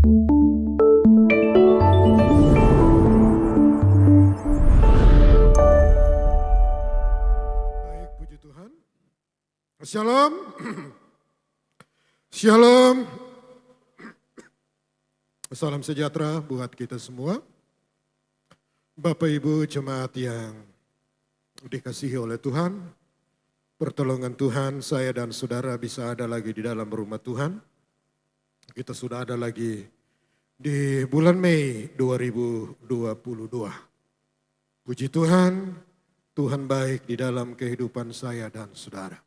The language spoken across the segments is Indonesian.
Baik, puji Tuhan. Shalom. Shalom. Salam sejahtera buat kita semua. Bapak Ibu jemaat yang dikasihi oleh Tuhan, pertolongan Tuhan saya dan saudara bisa ada lagi di dalam rumah Tuhan. Kita sudah ada lagi di bulan Mei 2022. Puji Tuhan, Tuhan baik di dalam kehidupan saya dan saudara.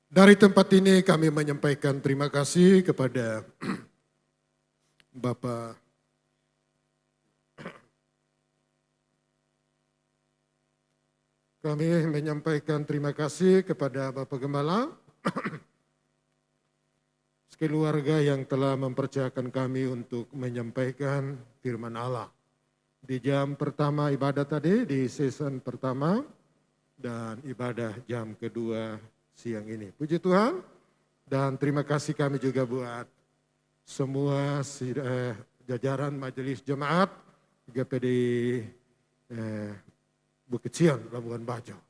Dari tempat ini kami menyampaikan terima kasih kepada Bapak terima kasih kepada Bapak Gembala, keluarga yang telah mempercayakan kami untuk menyampaikan firman Allah. Di jam pertama ibadah tadi, di season pertama, dan ibadah jam kedua siang ini. Puji Tuhan, dan terima kasih kami juga buat semua jajaran majelis jemaat GPD Bukit Sion, Labuhan Bajo.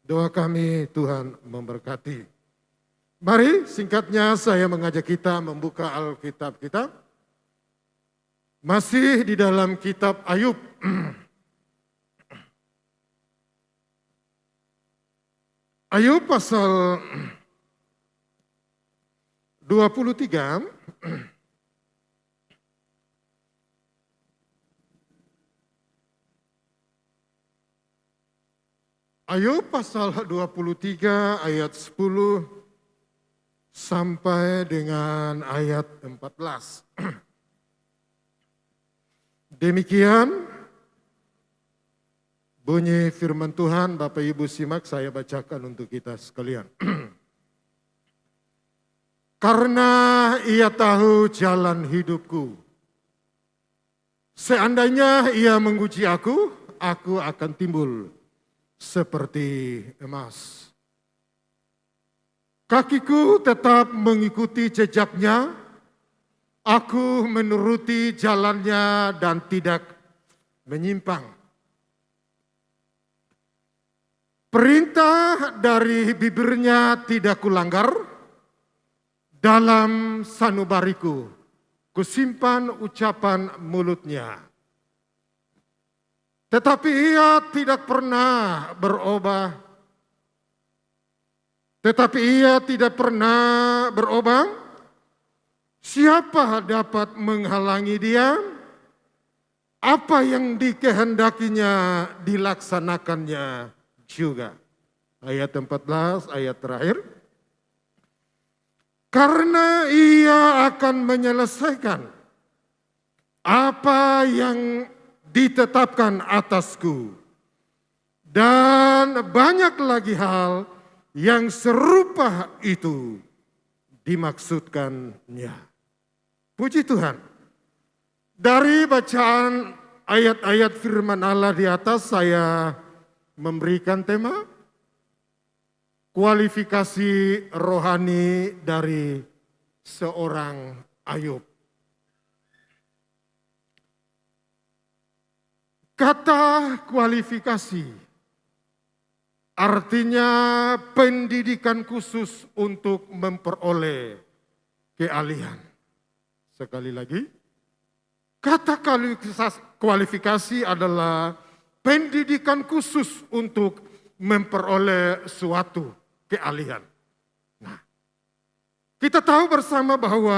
Doa kami Tuhan memberkati. Mari singkatnya saya mengajak kita membuka Alkitab kita. Masih di dalam kitab Ayub. Ayub pasal 23. Ayub pasal 23 ayat 10 sampai dengan ayat 14. Demikian bunyi firman Tuhan, Bapak Ibu simak, saya bacakan untuk kita sekalian. Karena ia tahu jalan hidupku. Seandainya ia menguji aku akan timbul seperti emas. Kakiku tetap mengikuti jejaknya, aku menuruti jalannya dan tidak menyimpang. Perintah dari bibirnya tidak kulanggar, dalam sanubariku kusimpan ucapan mulutnya. Tetapi ia tidak pernah berubah. Siapa dapat menghalangi dia? Apa yang dikehendakinya dilaksanakannya juga. Ayat 14, ayat terakhir. Karena ia akan menyelesaikan apa yang ditetapkan atasku, dan banyak lagi hal yang serupa itu dimaksudkannya. Puji Tuhan. Dari bacaan ayat-ayat firman Allah di atas, saya memberikan tema kualifikasi rohani dari seorang Ayub. Kata kualifikasi artinya pendidikan khusus untuk memperoleh keahlian. Sekali lagi, kata kualifikasi adalah pendidikan khusus untuk memperoleh suatu keahlian. Nah, kita tahu bersama bahwa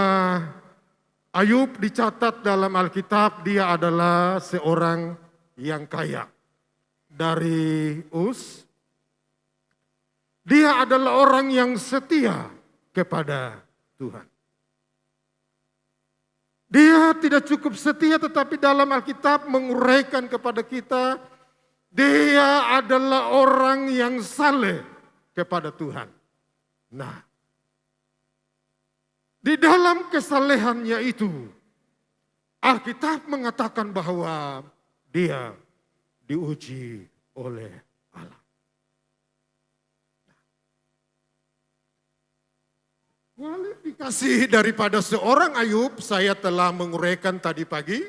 Ayub dicatat dalam Alkitab, dia adalah seorang yang kaya. Dari Uz, dia adalah orang yang setia kepada Tuhan. Dia tidak cukup setia, tetapi dalam Alkitab menguraikan kepada kita, dia adalah orang yang saleh kepada Tuhan. Nah, di dalam kesalehannya itu, Alkitab mengatakan bahwa dia diuji oleh Allah. Kualifikasi daripada seorang Ayub saya telah menguraikan tadi pagi.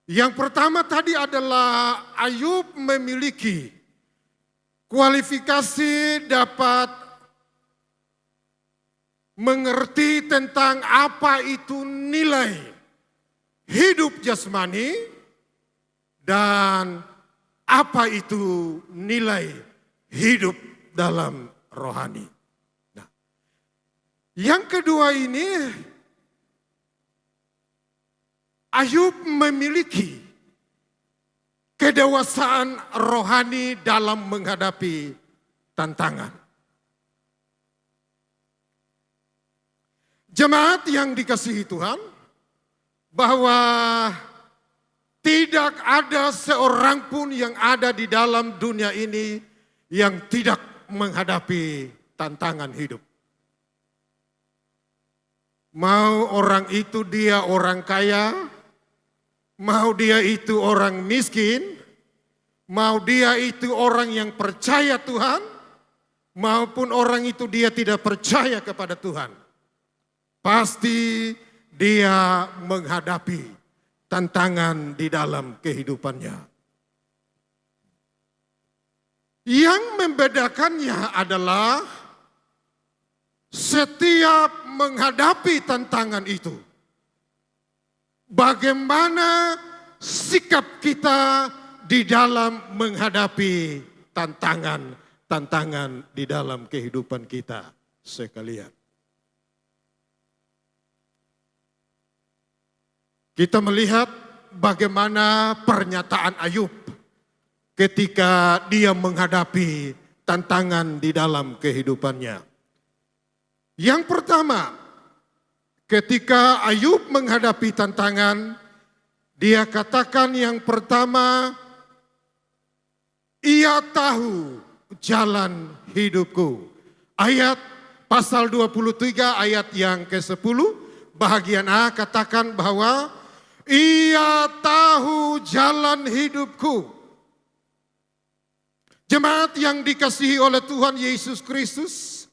Yang pertama tadi adalah Ayub memiliki kualifikasi dapat mengerti tentang apa itu nilai hidup jasmani dan apa itu nilai hidup dalam rohani. Nah, yang kedua ini, Ayub memiliki kedewasaan rohani dalam menghadapi tantangan. Jemaat yang dikasihi Tuhan, bahwa tidak ada seorang pun yang ada di dalam dunia ini yang tidak menghadapi tantangan hidup. Mau orang itu dia orang kaya, mau dia itu orang miskin, mau dia itu orang yang percaya Tuhan, maupun orang itu dia tidak percaya kepada Tuhan. Pasti dia menghadapi tantangan di dalam kehidupannya. Yang membedakannya adalah setiap menghadapi tantangan itu, bagaimana sikap kita di dalam menghadapi tantangan di dalam kehidupan kita sekalian. Kita melihat bagaimana pernyataan Ayub ketika dia menghadapi tantangan di dalam kehidupannya. Yang pertama, ketika Ayub menghadapi tantangan, dia katakan yang pertama, ia tahu jalan hidupku. Ayat pasal 23 ayat yang ke-10, bahagian A katakan bahwa ia tahu jalan hidupku. Jemaat yang dikasihi oleh Tuhan Yesus Kristus,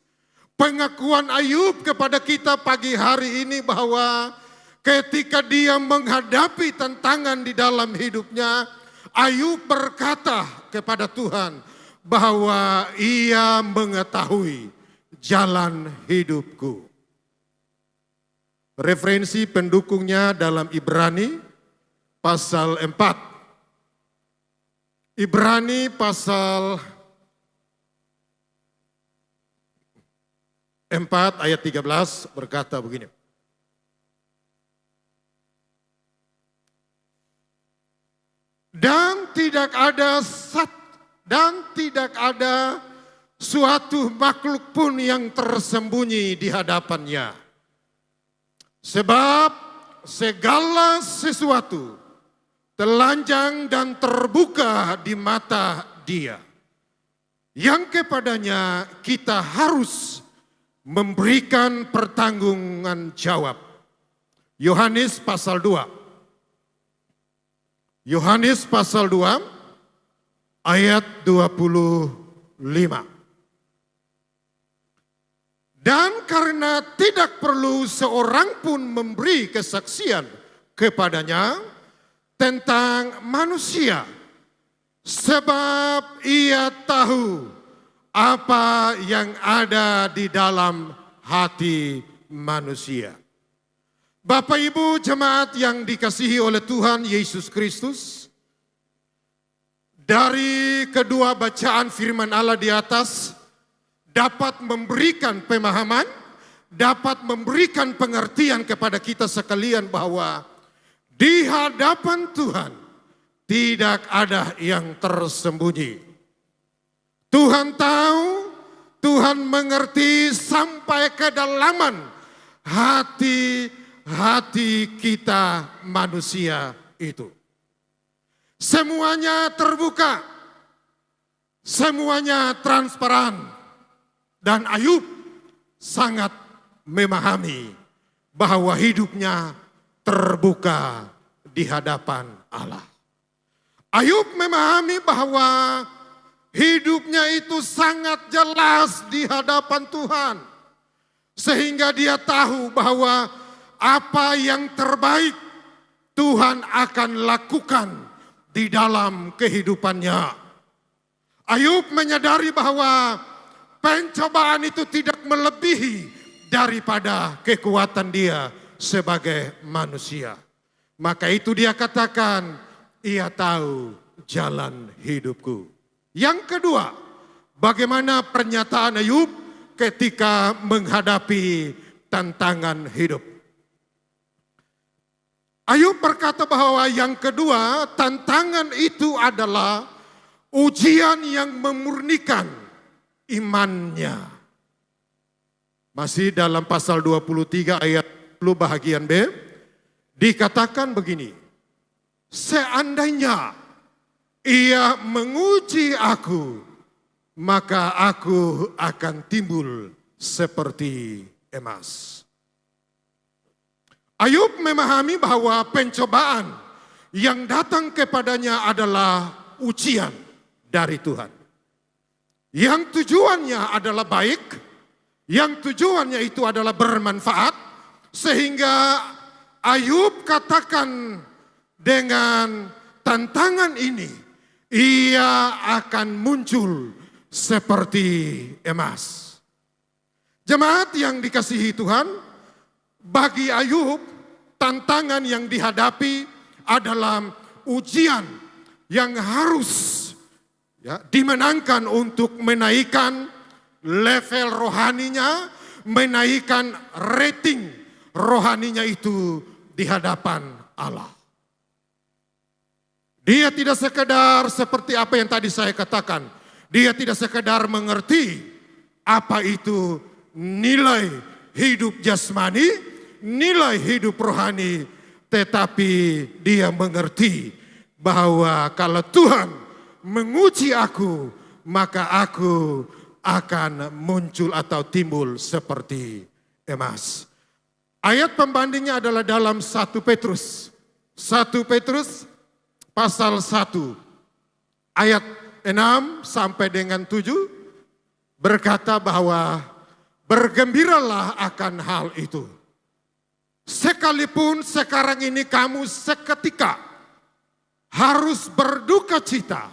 pengakuan Ayub kepada kita pagi hari ini bahwa ketika dia menghadapi tantangan di dalam hidupnya, Ayub berkata kepada Tuhan bahwa ia mengetahui jalan hidupku. Referensi pendukungnya dalam Ibrani pasal 4. Ibrani pasal 4 ayat 13 berkata begini. Dan tidak ada suatu makhluk pun yang tersembunyi di hadapannya. Sebab segala sesuatu telanjang dan terbuka di mata Dia, yang kepadanya kita harus memberikan pertanggungan jawab. Yohanes pasal 2. Yohanes pasal 2 ayat 25. Dan karena tidak perlu seorang pun memberi kesaksian kepadanya tentang manusia, sebab ia tahu apa yang ada di dalam hati manusia. Bapak Ibu jemaat yang dikasihi oleh Tuhan Yesus Kristus, dari kedua bacaan firman Allah di atas, dapat memberikan pemahaman, dapat memberikan pengertian kepada kita sekalian bahwa di hadapan Tuhan tidak ada yang tersembunyi. Tuhan tahu, Tuhan mengerti sampai kedalaman hati kita manusia itu. Semuanya terbuka, semuanya transparan. Dan Ayub sangat memahami bahwa hidupnya terbuka di hadapan Allah. Ayub memahami bahwa hidupnya itu sangat jelas di hadapan Tuhan. Sehingga dia tahu bahwa apa yang terbaik Tuhan akan lakukan di dalam kehidupannya. Ayub menyadari bahwa pencobaan itu tidak melebihi daripada kekuatan dia sebagai manusia. Maka itu dia katakan, ia tahu jalan hidupku. Yang kedua, bagaimana pernyataan Ayub ketika menghadapi tantangan hidup. Ayub berkata bahwa yang kedua, tantangan itu adalah ujian yang memurnikan imannya. Masih dalam pasal 23 ayat 10 bahagian B, dikatakan begini, seandainya ia menguji aku, maka aku akan timbul seperti emas. Ayub memahami bahwa pencobaan yang datang kepadanya adalah ujian dari Tuhan. Yang tujuannya adalah baik, yang tujuannya itu adalah bermanfaat, sehingga Ayub katakan dengan tantangan ini, ia akan muncul seperti emas. Jemaat yang dikasihi Tuhan, bagi Ayub tantangan yang dihadapi adalah ujian yang harus dimenangkan untuk menaikkan level rohaninya, menaikkan rating rohaninya itu di hadapan Allah. Dia tidak sekedar seperti apa yang tadi saya katakan. Dia tidak sekedar mengerti apa itu nilai hidup jasmani, nilai hidup rohani. Tetapi dia mengerti bahwa kalau Tuhan menguji aku, maka aku akan muncul atau timbul seperti emas. Ayat pembandingnya adalah dalam 1 Petrus. 1 Petrus pasal 1 ayat 6 sampai dengan 7 berkata bahwa bergembiralah akan hal itu. Sekalipun sekarang ini kamu seketika harus berduka cita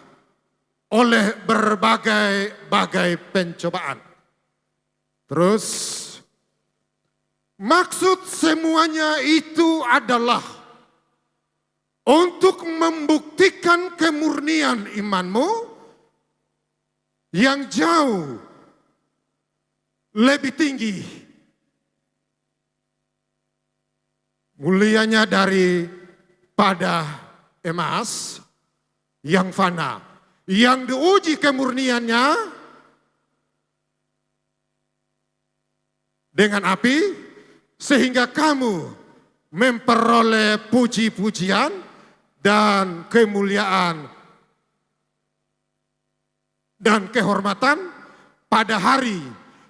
oleh berbagai-bagai pencobaan. Terus maksud semuanya itu adalah untuk membuktikan kemurnian imanmu yang jauh lebih tinggi mulianya daripada emas yang fana, yang diuji kemurniannya dengan api, sehingga kamu memperoleh puji-pujian dan kemuliaan dan kehormatan pada hari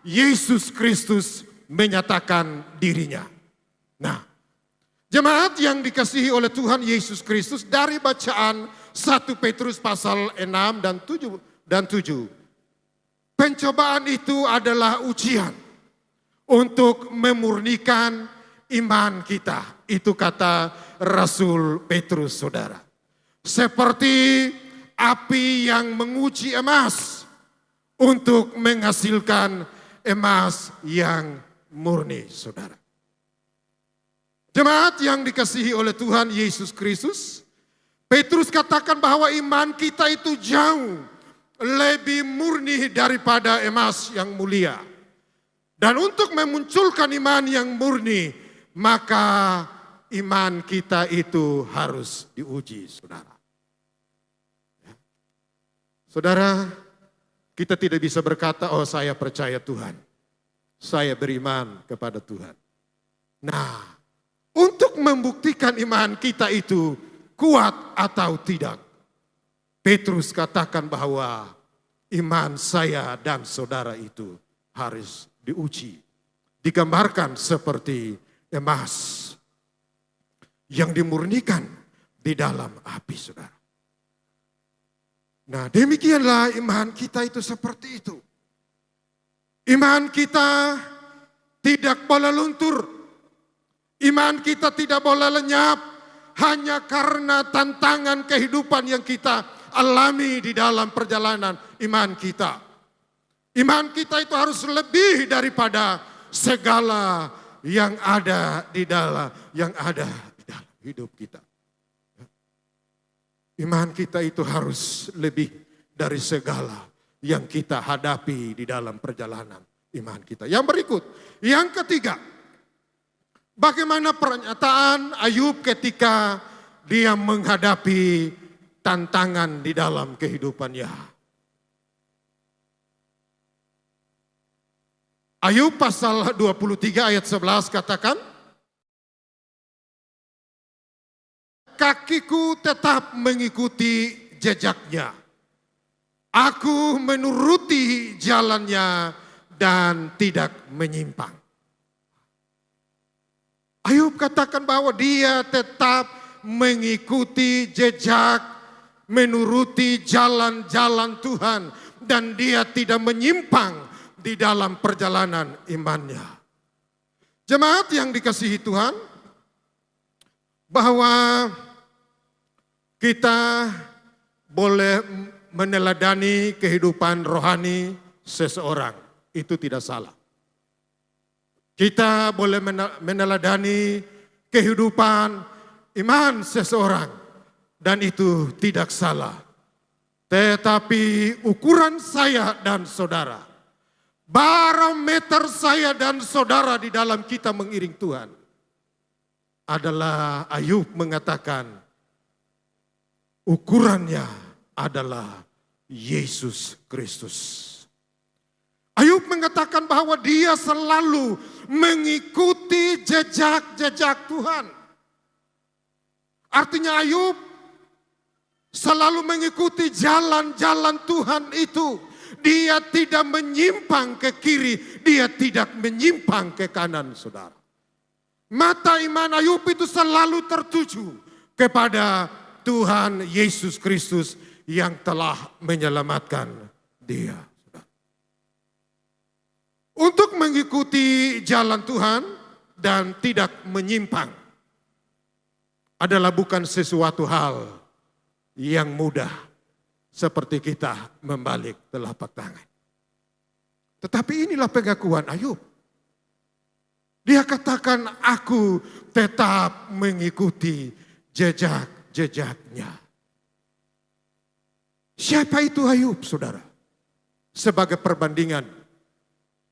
Yesus Kristus menyatakan dirinya. Nah, jemaat yang dikasihi oleh Tuhan Yesus Kristus, dari bacaan 1 Petrus pasal 6 dan 7. Pencobaan itu adalah ujian untuk memurnikan iman kita. Itu kata Rasul Petrus, saudara. Seperti api yang menguji emas untuk menghasilkan emas yang murni, saudara. Jemaat yang dikasihi oleh Tuhan Yesus Kristus, Petrus katakan bahwa iman kita itu jauh lebih murni daripada emas yang mulia. Dan untuk memunculkan iman yang murni, maka iman kita itu harus diuji, saudara. Saudara, kita tidak bisa berkata, oh saya percaya Tuhan, saya beriman kepada Tuhan. Nah, untuk membuktikan iman kita itu kuat atau tidak, Petrus katakan bahwa iman saya dan saudara itu harus diuji. Digambarkan seperti emas yang dimurnikan di dalam api, saudara. Nah, demikianlah iman kita itu seperti itu. Iman kita tidak boleh luntur. Iman kita tidak boleh lenyap hanya karena tantangan kehidupan yang kita alami di dalam perjalanan iman kita. Iman kita itu harus lebih daripada segala yang ada di dalam hidup kita. Iman kita itu harus lebih dari segala yang kita hadapi di dalam perjalanan iman kita. Yang berikut, yang ketiga, bagaimana pernyataan Ayub ketika dia menghadapi tantangan di dalam kehidupannya. Ayub pasal 23 ayat 11 katakan, kakiku tetap mengikuti jejaknya. Aku menuruti jalannya dan tidak menyimpang. Ayub katakan bahwa dia tetap mengikuti jejak, menuruti jalan-jalan Tuhan. Dan dia tidak menyimpang di dalam perjalanan imannya. Jemaat yang dikasihi Tuhan, bahwa kita boleh meneladani kehidupan rohani seseorang, itu tidak salah. Kita boleh meneladani kehidupan iman seseorang, dan itu tidak salah. Tetapi ukuran saya dan saudara, barometer saya dan saudara di dalam kita mengiring Tuhan, adalah Ayub mengatakan ukurannya adalah Yesus Kristus. Ayub mengatakan bahwa dia selalu mengikuti jejak-jejak Tuhan. Artinya Ayub selalu mengikuti jalan-jalan Tuhan itu. Dia tidak menyimpang ke kiri, dia tidak menyimpang ke kanan, saudara. Mata iman Ayub itu selalu tertuju kepada Tuhan Yesus Kristus yang telah menyelamatkan dia. Untuk mengikuti jalan Tuhan dan tidak menyimpang adalah bukan sesuatu hal yang mudah seperti kita membalik telapak tangan. Tetapi inilah pengakuan Ayub. Dia katakan, aku tetap mengikuti jejak-jejaknya. Siapa itu Ayub, saudara? Sebagai perbandingan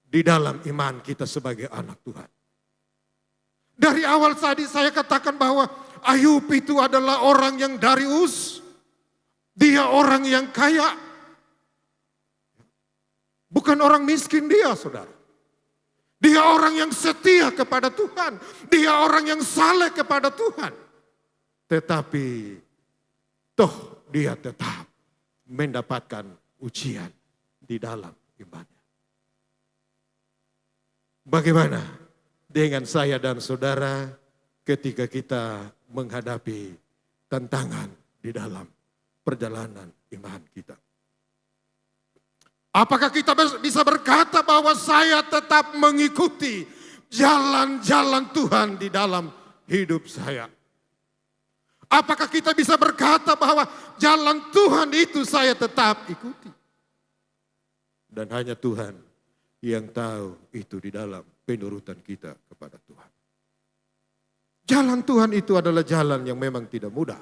di dalam iman kita sebagai anak Tuhan. Dari awal tadi saya katakan bahwa Ayub itu adalah orang yang darius. Dia orang yang kaya. Bukan orang miskin dia, saudara. Dia orang yang setia kepada Tuhan. Dia orang yang saleh kepada Tuhan. Tetapi toh dia tetap mendapatkan ujian di dalam imannya. Bagaimana dengan saya dan saudara ketika kita menghadapi tantangan di dalam perjalanan iman kita? Apakah kita bisa berkata bahwa saya tetap mengikuti jalan-jalan Tuhan di dalam hidup saya? Apakah kita bisa berkata bahwa jalan Tuhan itu saya tetap ikuti? Dan hanya Tuhan yang tahu itu di dalam penurutan kita kepada Tuhan. Jalan Tuhan itu adalah jalan yang memang tidak mudah.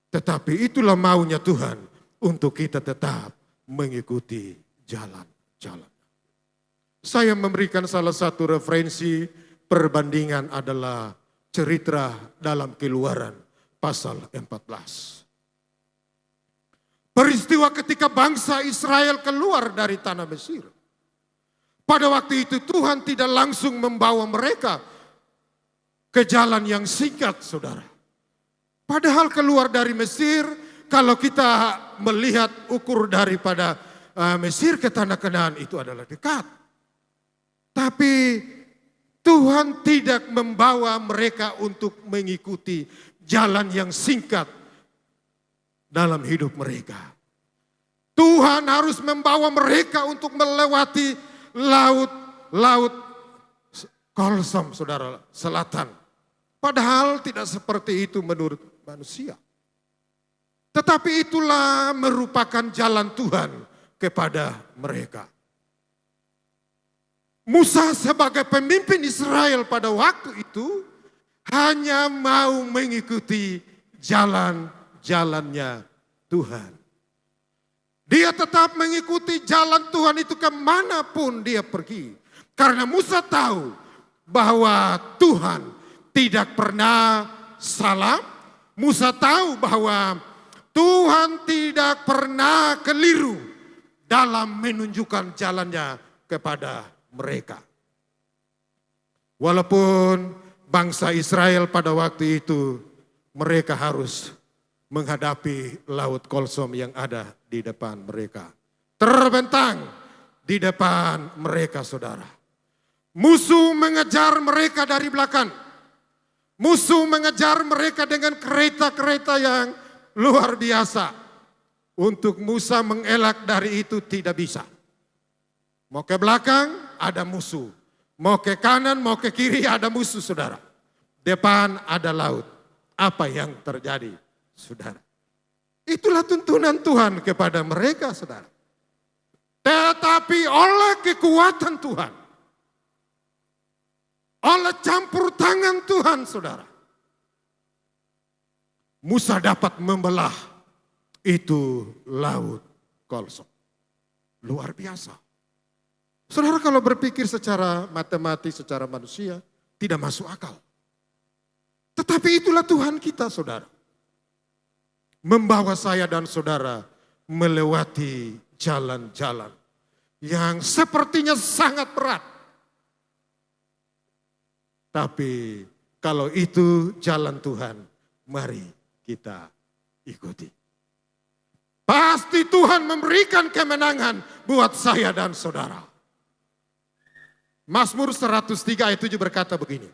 Tetapi itulah maunya Tuhan untuk kita tetap mengikuti jalan-jalan. Saya memberikan salah satu referensi perbandingan adalah cerita dalam Keluaran pasal 14. Peristiwa ketika bangsa Israel keluar dari tanah Mesir. Pada waktu itu Tuhan tidak langsung membawa mereka ke jalan yang singkat, saudara. Padahal keluar dari Mesir, kalau kita melihat ukur daripada Mesir ke tanah Kanaan itu adalah dekat. Tapi Tuhan tidak membawa mereka untuk mengikuti jalan yang singkat dalam hidup mereka. Tuhan harus membawa mereka untuk melewati laut Kolsom, saudara, selatan. Padahal tidak seperti itu menurut manusia. Tetapi itulah merupakan jalan Tuhan kepada mereka. Musa sebagai pemimpin Israel pada waktu itu hanya mau mengikuti jalan-jalannya Tuhan. Dia tetap mengikuti jalan Tuhan itu kemanapun dia pergi. Karena Musa tahu bahwa Tuhan tidak pernah salah. Musa tahu bahwa Tuhan tidak pernah keliru dalam menunjukkan jalannya kepada mereka. Walaupun bangsa Israel pada waktu itu mereka harus menghadapi laut Kolsom yang ada di depan mereka. Terbentang di depan mereka, saudara. Musuh mengejar mereka dari belakang. Musuh mengejar mereka dengan kereta-kereta yang luar biasa. Untuk Musa mengelak dari itu tidak bisa. Mau ke belakang ada musuh. Mau ke kanan, mau ke kiri ada musuh, saudara. Depan ada laut. Apa yang terjadi, saudara? Itulah tuntunan Tuhan kepada mereka, saudara. Tetapi oleh kekuatan Tuhan, oleh campur tangan Tuhan, saudara, Musa dapat membelah itu laut Kolsom. Luar biasa. Saudara, kalau berpikir secara matematis, secara manusia, tidak masuk akal. Tetapi itulah Tuhan kita, saudara. Membawa saya dan saudara melewati jalan-jalan yang sepertinya sangat berat. Tapi kalau itu jalan Tuhan, mari kita ikuti. Pasti Tuhan memberikan kemenangan buat saya dan saudara. Mazmur 103 ayat 7 berkata begini.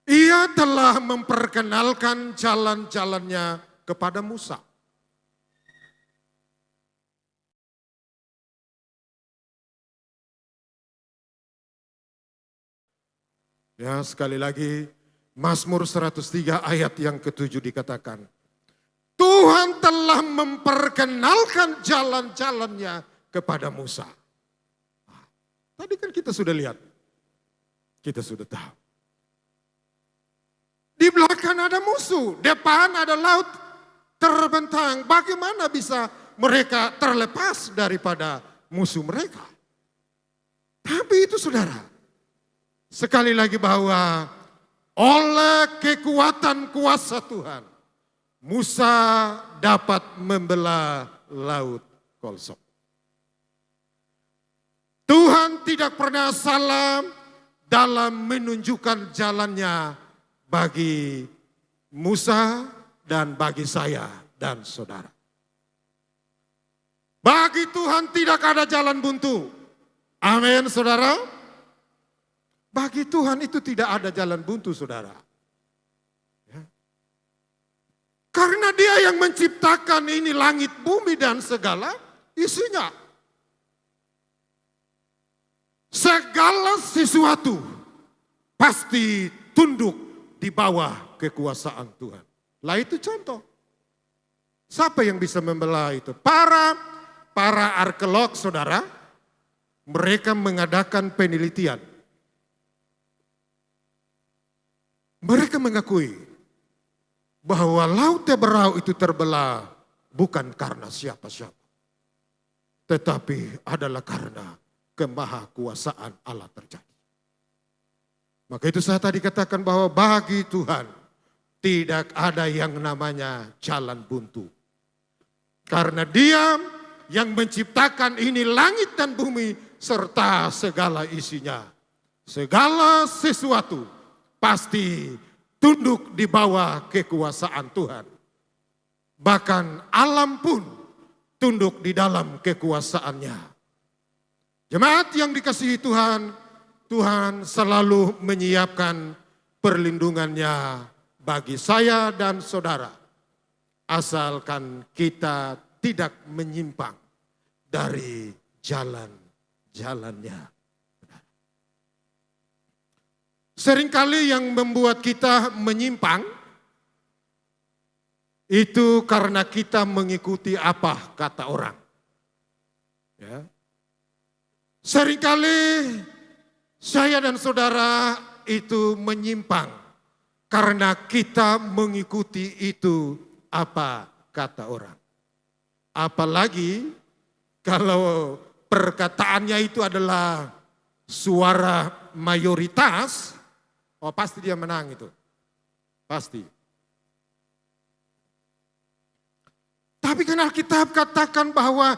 Ia telah memperkenalkan jalan-jalannya kepada Musa. Ya, sekali lagi Mazmur 103 ayat yang ke-7 dikatakan. Tuhan telah memperkenalkan jalan-jalannya kepada Musa. Tadi kan kita sudah lihat. Kita sudah tahu. Di belakang ada musuh, depan ada laut terbentang. Bagaimana bisa mereka terlepas daripada musuh mereka? Tapi itu, saudara, sekali lagi bahwa oleh kekuatan kuasa Tuhan, Musa dapat membelah laut Kolsom. Tuhan tidak pernah salah dalam menunjukkan jalannya bagi Musa dan bagi saya dan saudara. Bagi Tuhan tidak ada jalan buntu. Amin, saudara. Bagi Tuhan itu tidak ada jalan buntu, saudara. Ya. Karena Dia yang menciptakan ini langit, bumi dan segala isinya. Segala sesuatu pasti tunduk di bawah kekuasaan Tuhan. Lah itu contoh. Siapa yang bisa membelah itu? Para arkeolog, saudara, mereka mengadakan penelitian. Mereka mengakui bahwa Laut Teberau itu terbelah bukan karena siapa-siapa. Tetapi adalah karena kemahakuasaan Allah terjadi. Maka itu saya tadi katakan bahwa bagi Tuhan tidak ada yang namanya jalan buntu. Karena Dia yang menciptakan ini langit dan bumi serta segala isinya. Segala sesuatu pasti tunduk di bawah kekuasaan Tuhan. Bahkan alam pun tunduk di dalam kekuasaannya. Jemaat yang dikasihi Tuhan, Tuhan selalu menyiapkan perlindungannya bagi saya dan saudara. Asalkan kita tidak menyimpang dari jalan-jalannya. Seringkali yang membuat kita menyimpang itu karena kita mengikuti apa kata orang. Ya. Seringkali saya dan saudara itu menyimpang karena kita mengikuti itu apa kata orang. Apalagi kalau perkataannya itu adalah suara mayoritas, oh pasti dia menang itu. Pasti. Tapi kan Alkitab katakan bahwa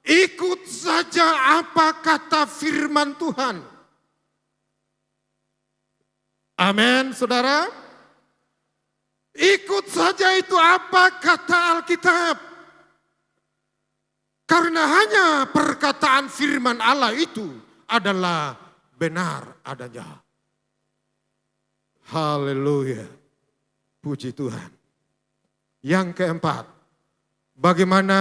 ikut saja apa kata firman Tuhan. Amin, saudara. Ikut saja itu apa kata Alkitab. Karena hanya perkataan firman Allah itu adalah benar adanya. Haleluya. Puji Tuhan. Yang keempat, bagaimana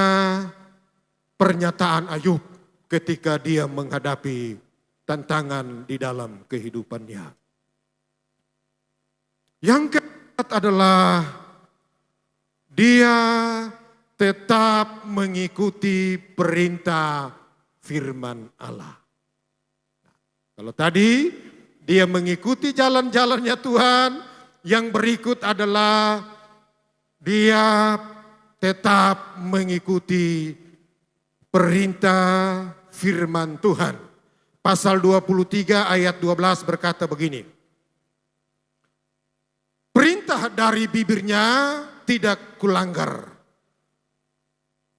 pernyataan Ayub ketika dia menghadapi tantangan di dalam kehidupannya. Yang keempat adalah dia tetap mengikuti perintah firman Allah. Kalau tadi dia mengikuti jalan-jalannya Tuhan, yang berikut adalah dia tetap mengikuti perintah firman Tuhan. Pasal 23 ayat 12 berkata begini. Perintah dari bibirnya tidak kulanggar.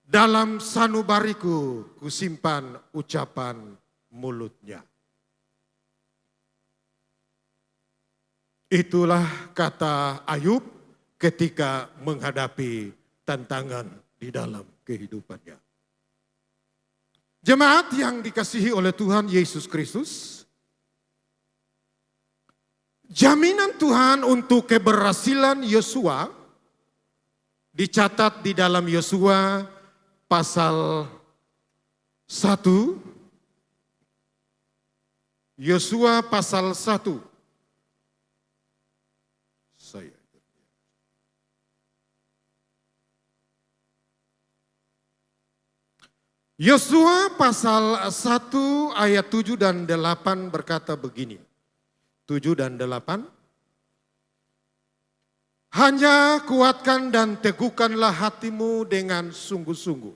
Dalam sanubariku kusimpan ucapan mulutnya. Itulah kata Ayub ketika menghadapi tantangan di dalam kehidupannya. Jemaat yang dikasihi oleh Tuhan Yesus Kristus, jaminan Tuhan untuk keberhasilan Yosua dicatat di dalam Yosua pasal 1. Yosua pasal 1. Yosua pasal 1 ayat 7 dan 8 berkata begini. 7 dan 8. Hanya kuatkan dan teguhkanlah hatimu dengan sungguh-sungguh.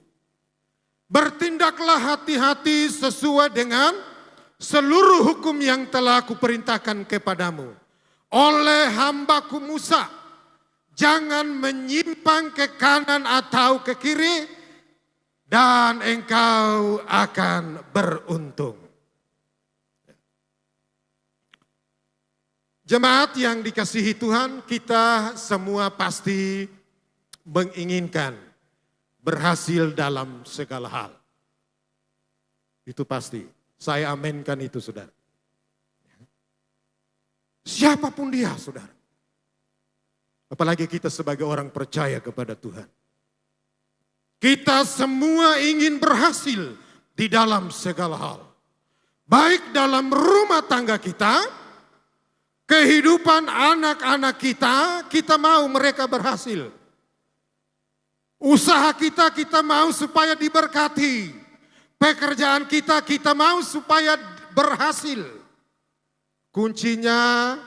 Bertindaklah hati-hati sesuai dengan seluruh hukum yang telah kuperintahkan kepadamu. Oleh hambaku Musa, jangan menyimpang ke kanan atau ke kiri, dan engkau akan beruntung. Jemaat yang dikasihi Tuhan, kita semua pasti menginginkan berhasil dalam segala hal. Itu pasti. Saya aminkan itu, saudara. Siapapun dia, saudara. Apalagi kita sebagai orang percaya kepada Tuhan. Kita semua ingin berhasil di dalam segala hal. Baik dalam rumah tangga kita, kehidupan anak-anak kita mau mereka berhasil. Usaha kita mau supaya diberkati. Pekerjaan kita mau supaya berhasil. Kuncinya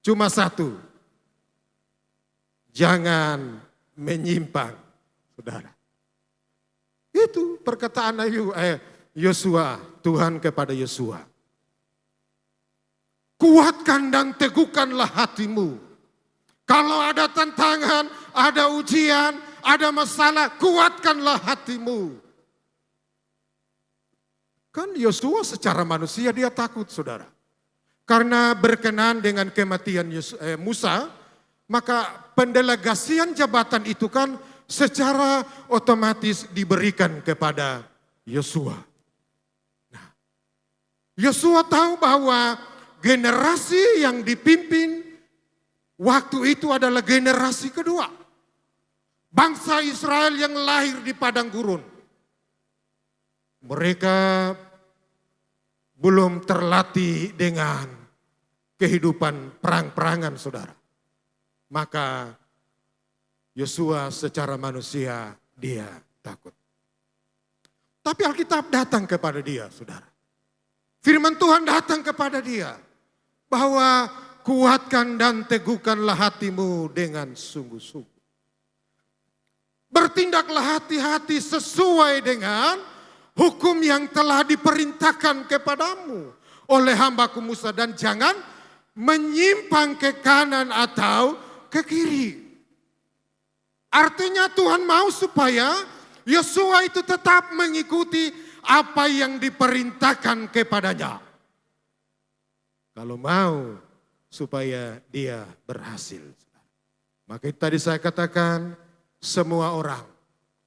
cuma satu. Jangan menyimpang. Saudara, itu perkataan Yosua, Tuhan kepada Yosua. Kuatkan dan teguhkanlah hatimu. Kalau ada tantangan, ada ujian, ada masalah, kuatkanlah hatimu. Kan Yosua secara manusia dia takut, saudara. Karena berkenan dengan kematian Musa, maka pendelegasian jabatan itu kan secara otomatis diberikan kepada Yosua. Nah, Yosua tahu bahwa generasi yang dipimpin waktu itu adalah generasi kedua. Bangsa Israel yang lahir di padang gurun. Mereka belum terlatih dengan kehidupan perang-perangan saudara. Maka Yosua secara manusia dia takut. Tapi Alkitab datang kepada dia saudara. Firman Tuhan datang kepada dia. Bahwa kuatkan dan teguhkanlah hatimu dengan sungguh-sungguh. Bertindaklah hati-hati sesuai dengan hukum yang telah diperintahkan kepadamu oleh hambaku Musa. Dan jangan menyimpang ke kanan atau ke kiri. Artinya Tuhan mau supaya Yosua itu tetap mengikuti apa yang diperintahkan kepadanya. Kalau mau supaya dia berhasil. Maka tadi saya katakan semua orang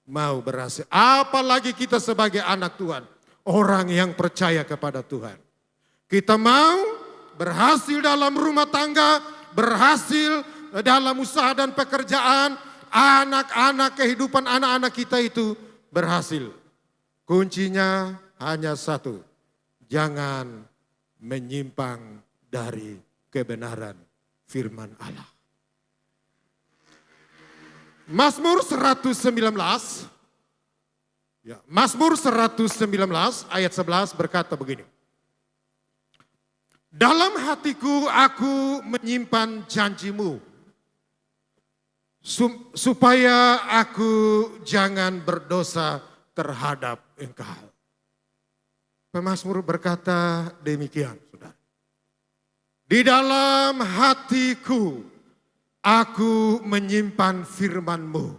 mau berhasil. Apalagi kita sebagai anak Tuhan. Orang yang percaya kepada Tuhan. Kita mau berhasil dalam rumah tangga. Berhasil dalam usaha dan pekerjaan. Anak-anak, kehidupan anak-anak kita itu berhasil. Kuncinya hanya satu. Jangan menyimpang dari kebenaran firman Allah. Mazmur 119. Ya, Mazmur 119 ayat 11 berkata begini. Dalam hatiku aku menyimpan janjimu. Supaya aku jangan berdosa terhadap engkau. Pemazmur berkata demikian, saudara. Di dalam hatiku aku menyimpan firman-Mu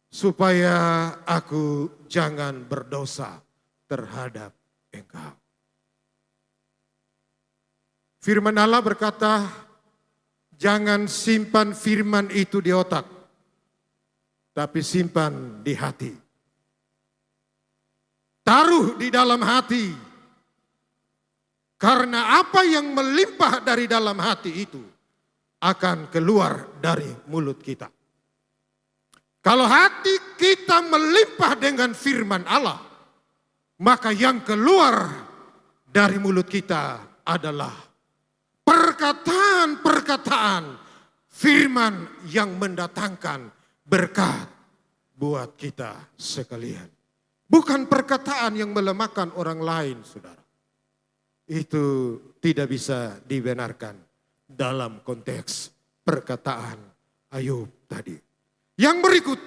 supaya aku jangan berdosa terhadap engkau. Firman Allah berkata, jangan simpan firman itu di otak, tapi simpan di hati. Taruh di dalam hati. Karena apa yang melimpah dari dalam hati itu akan keluar dari mulut kita. Kalau hati kita melimpah dengan firman Allah, maka yang keluar dari mulut kita adalah perkataan-perkataan firman yang mendatangkan berkat buat kita sekalian. Bukan perkataan yang melemahkan orang lain, saudara. Itu tidak bisa dibenarkan dalam konteks perkataan Ayub tadi. Yang berikut,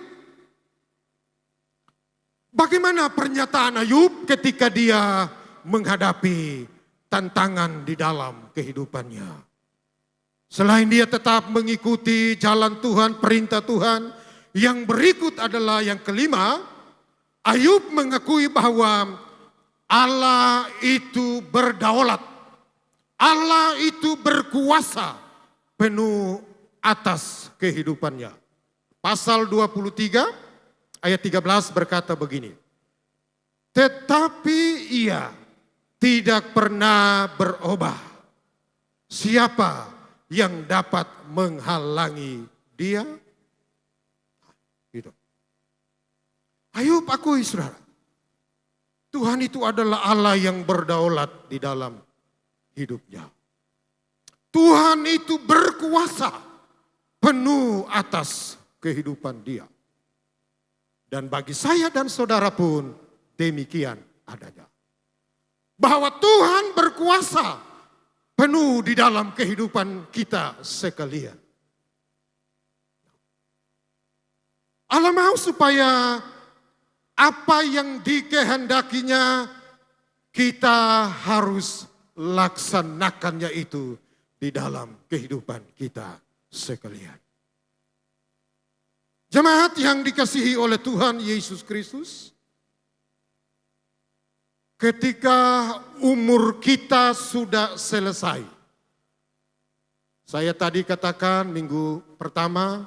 bagaimana pernyataan Ayub ketika dia menghadapi tantangan di dalam kehidupannya. Selain dia tetap mengikuti jalan Tuhan, perintah Tuhan, yang berikut adalah yang kelima, Ayub mengakui bahwa Allah itu berdaulat. Allah itu berkuasa penuh atas kehidupannya. Pasal 23 ayat 13 berkata begini. Tetapi ia tidak pernah berubah. Siapa yang dapat menghalangi dia? Gitu. Ayub akui saudara. Tuhan itu adalah Allah yang berdaulat di dalam hidupnya. Tuhan itu berkuasa penuh atas kehidupan dia. Dan bagi saya dan saudara pun demikian adanya. Bahwa Tuhan berkuasa penuh di dalam kehidupan kita sekalian. Allah mau supaya apa yang dikehendakinya kita harus laksanakannya itu di dalam kehidupan kita sekalian. Jemaat yang dikasihi oleh Tuhan Yesus Kristus, ketika umur kita sudah selesai. Saya tadi katakan minggu pertama,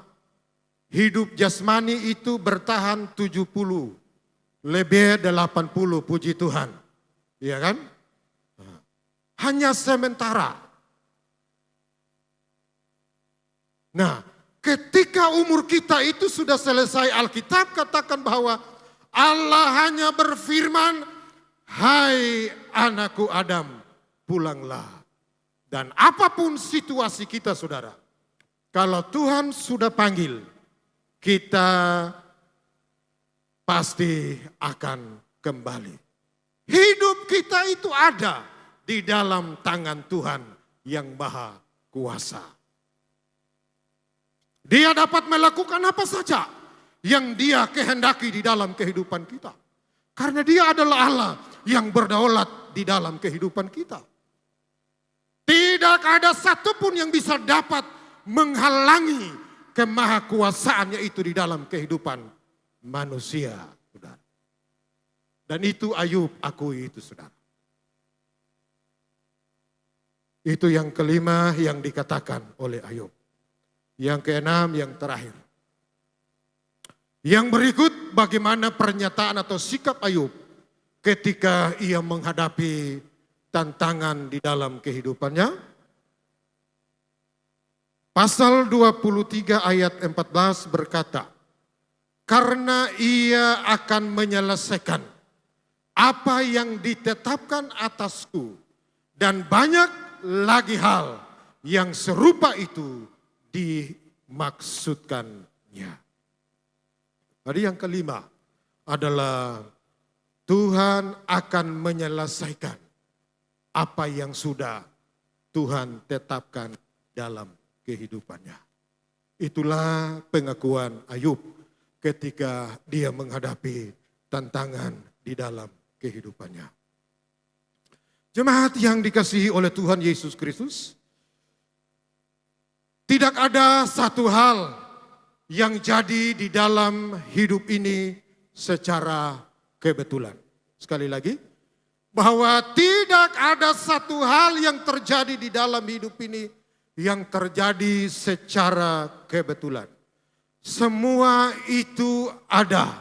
hidup jasmani itu bertahan 70. Lebih 80, puji Tuhan. Iya kan? Hanya sementara. Nah, ketika umur kita itu sudah selesai, Alkitab katakan bahwa Allah hanya berfirman, hai anakku Adam, pulanglah. Dan apapun situasi kita saudara, kalau Tuhan sudah panggil, kita pasti akan kembali. Hidup kita itu ada di dalam tangan Tuhan yang Maha Kuasa. Dia dapat melakukan apa saja yang Dia kehendaki di dalam kehidupan kita. Karena Dia adalah Allah yang berdaulat di dalam kehidupan kita. Tidak ada satupun yang bisa dapat menghalangi kemahakuasaannya itu di dalam kehidupan manusia, saudara. Dan itu Ayub akui itu, saudara. Itu yang kelima yang dikatakan oleh Ayub. Yang keenam, yang terakhir. Yang berikut bagaimana pernyataan atau sikap Ayub ketika ia menghadapi tantangan di dalam kehidupannya. Pasal 23 ayat 14 berkata, karena ia akan menyelesaikan apa yang ditetapkan atasku, dan banyak lagi hal yang serupa itu dimaksudkannya. Jadi yang kelima adalah Tuhan akan menyelesaikan apa yang sudah Tuhan tetapkan dalam kehidupannya. Itulah pengakuan Ayub ketika dia menghadapi tantangan di dalam kehidupannya. Jemaat yang dikasihi oleh Tuhan Yesus Kristus, tidak ada satu hal yang jadi di dalam hidup ini secara kebetulan. Sekali lagi, bahwa tidak ada satu hal yang terjadi di dalam hidup ini yang terjadi secara kebetulan. Semua itu ada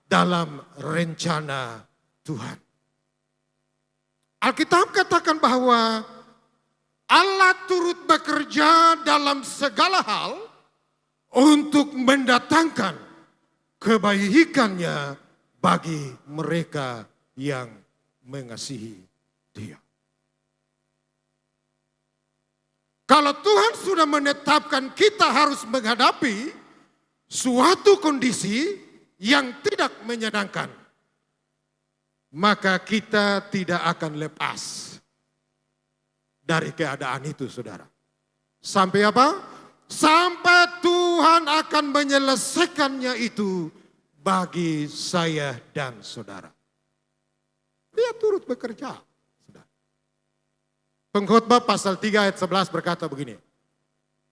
dalam rencana Tuhan. Alkitab katakan bahwa Allah turut bekerja dalam segala hal untuk mendatangkan kebaikannya bagi mereka yang mengasihi Dia. Kalau Tuhan sudah menetapkan kita harus menghadapi suatu kondisi yang tidak menyenangkan, maka kita tidak akan lepas dari keadaan itu, saudara. Sampai apa? Sampai Tuhan akan menyelesaikannya itu bagi saya dan saudara. Dia turut bekerja. Pengkhotbah pasal 3 ayat 11 berkata begini.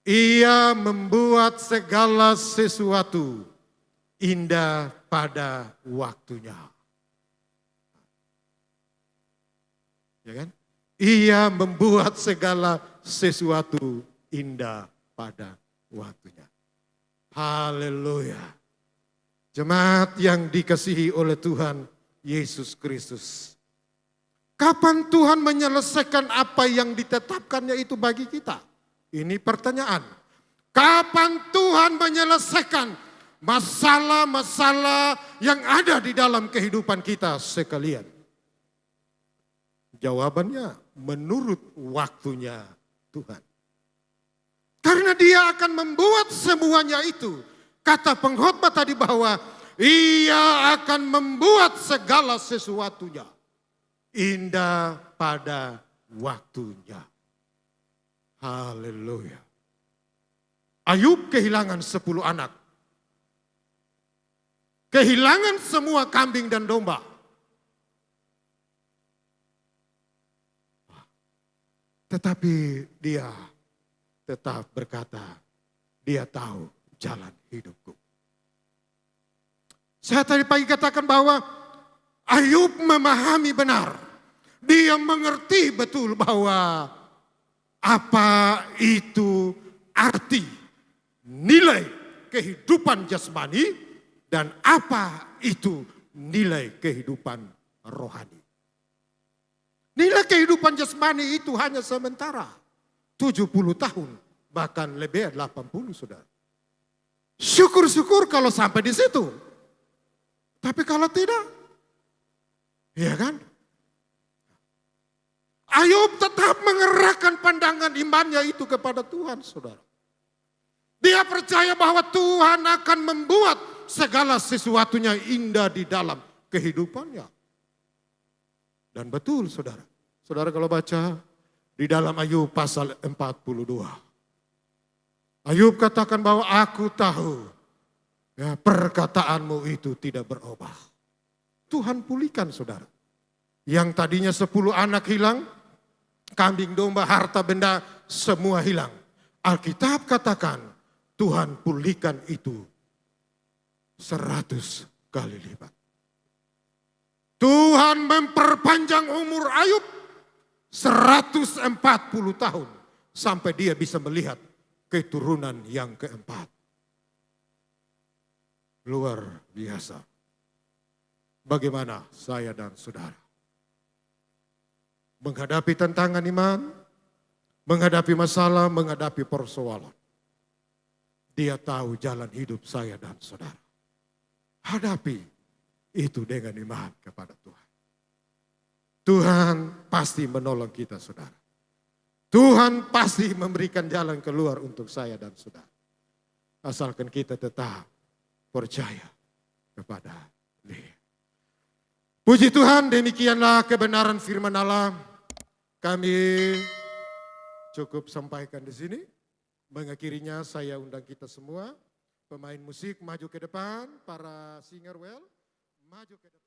Ia membuat segala sesuatu indah pada waktunya. Ya kan? Ia membuat segala sesuatu indah pada waktunya. Haleluya. Jemaat yang dikasihi oleh Tuhan Yesus Kristus. Kapan Tuhan menyelesaikan apa yang ditetapkannya itu bagi kita? Ini pertanyaan. Kapan Tuhan menyelesaikan masalah-masalah yang ada di dalam kehidupan kita sekalian? Jawabannya menurut waktunya Tuhan. Karena Dia akan membuat semuanya itu. Kata pengkhotbah tadi bahwa Ia akan membuat segala sesuatunya indah pada waktunya. Haleluya. Ayub kehilangan 10 anak. Kehilangan semua kambing dan domba. Tetapi dia tetap berkata, dia tahu jalan hidupku. Saya tadi pagi katakan bahwa Ayub memahami benar. Dia mengerti betul bahwa apa itu arti, nilai kehidupan jasmani dan apa itu nilai kehidupan rohani. Nilai kehidupan jasmani itu hanya sementara. 70 tahun, bahkan lebih 80 sudah. Syukur-syukur kalau sampai di situ. Tapi kalau tidak, ya kan? Ayub tetap mengerahkan pandangan imannya itu kepada Tuhan, saudara. Dia percaya bahwa Tuhan akan membuat segala sesuatunya indah di dalam kehidupannya. Dan betul, saudara. Saudara kalau baca di dalam Ayub pasal 42. Ayub katakan bahwa aku tahu ya, perkataanmu itu tidak berubah. Tuhan pulihkan, saudara. Yang tadinya 10 anak hilang, kambing domba, harta benda semua hilang. Alkitab katakan Tuhan pulihkan itu 100 kali lipat. Tuhan memperpanjang umur Ayub 140 tahun sampai dia bisa melihat keturunan yang keempat. Luar biasa. Bagaimana saya dan saudara menghadapi tantangan iman, menghadapi masalah, menghadapi persoalan. Dia tahu jalan hidup saya dan saudara. Hadapi itu dengan iman kepada Tuhan. Tuhan pasti menolong kita, saudara. Tuhan pasti memberikan jalan keluar untuk saya dan saudara. Asalkan kita tetap percaya kepada Dia. Puji Tuhan, demikianlah kebenaran firman Allah. Kami cukup sampaikan di sini. Mengakhirinya saya undang kita semua. Pemain musik maju ke depan, para singer well maju ke depan.